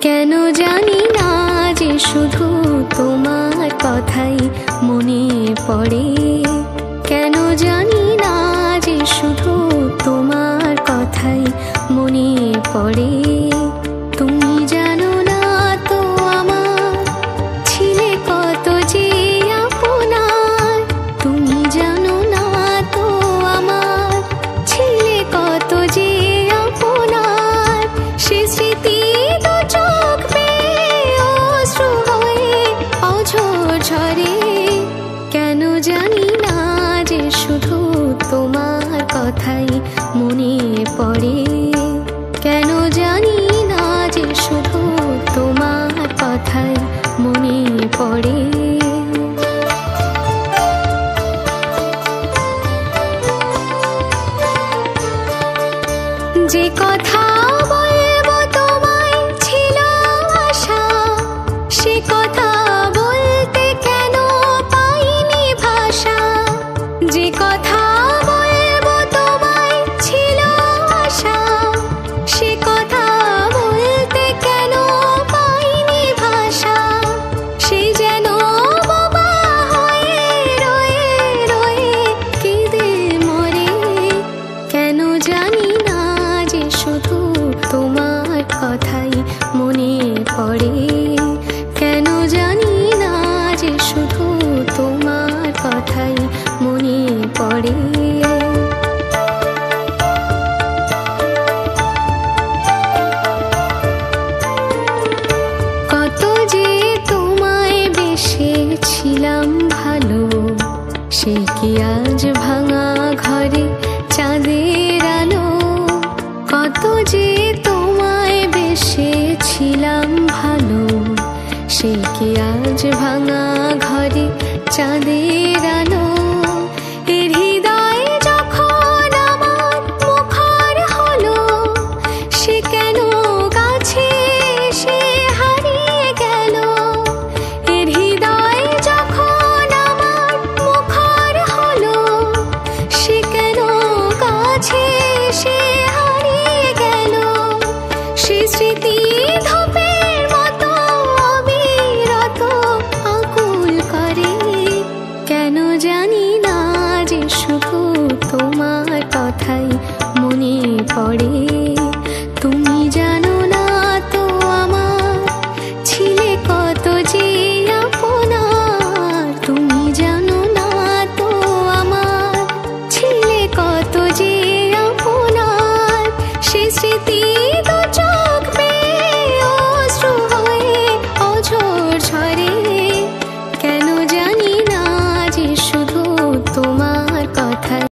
কেন জানি না যে শুধু তোমার কথাই মনে পড়ে। কেন জানি না যে শুধু তোমার কথাই মনে পড়ে। তুমি জানো না তো আমার ছিলে কত যে আপনার। তুমি জানো না তো আমার ছিলে কত যে আপনার। সে স্মৃতি দু চোখ বেয়ে অশ্রু হয়ে অঝোর ঝরে। কেন জানি না যে শুধু তোমার কথাই মনে পড়ে। কেন জানি না যে শুধু তোমার কথাই মনে পড়ে। যে কথা বলবো তোমায় ছিল আশা, সে কথা বলতে কেন পাইনি ভাষা। যে কথা বলবো তোমায় ছিল আশা, সে কথা বলতে কেন পাইনি ভাষা। সে যেন বোবা হয়ে রয়ে রয়ে কেঁদে মরে। কেন জানি না যে শুধু তোমার কথাই মনে পড়ে। কেন জানি না যে শুধু তোমার কথাই মনে পড়ে। কত যে তোমায় বেসেছিলাম ভালো, সে কি আজ ভাঙা ঘরে চাঁদের আলো। কত যে তোমায় বেসেছিলাম ভালো, সে কি আজ ভাঙা ঘরে চাঁদের আলো। এর হৃদয় যখন আমার মুখর হলো, সে কেন কাছে এসে হারিয়ে গেল। এর হৃদয় যখন আমার মুখর হলো, সে কেন কাছে এসে হারিয়ে গেল। সে স্মৃতি ধূপের মতো অবিরত আকুল করে। কেন জানি না যে শুধু তোমার কথাই মনে পড়ে।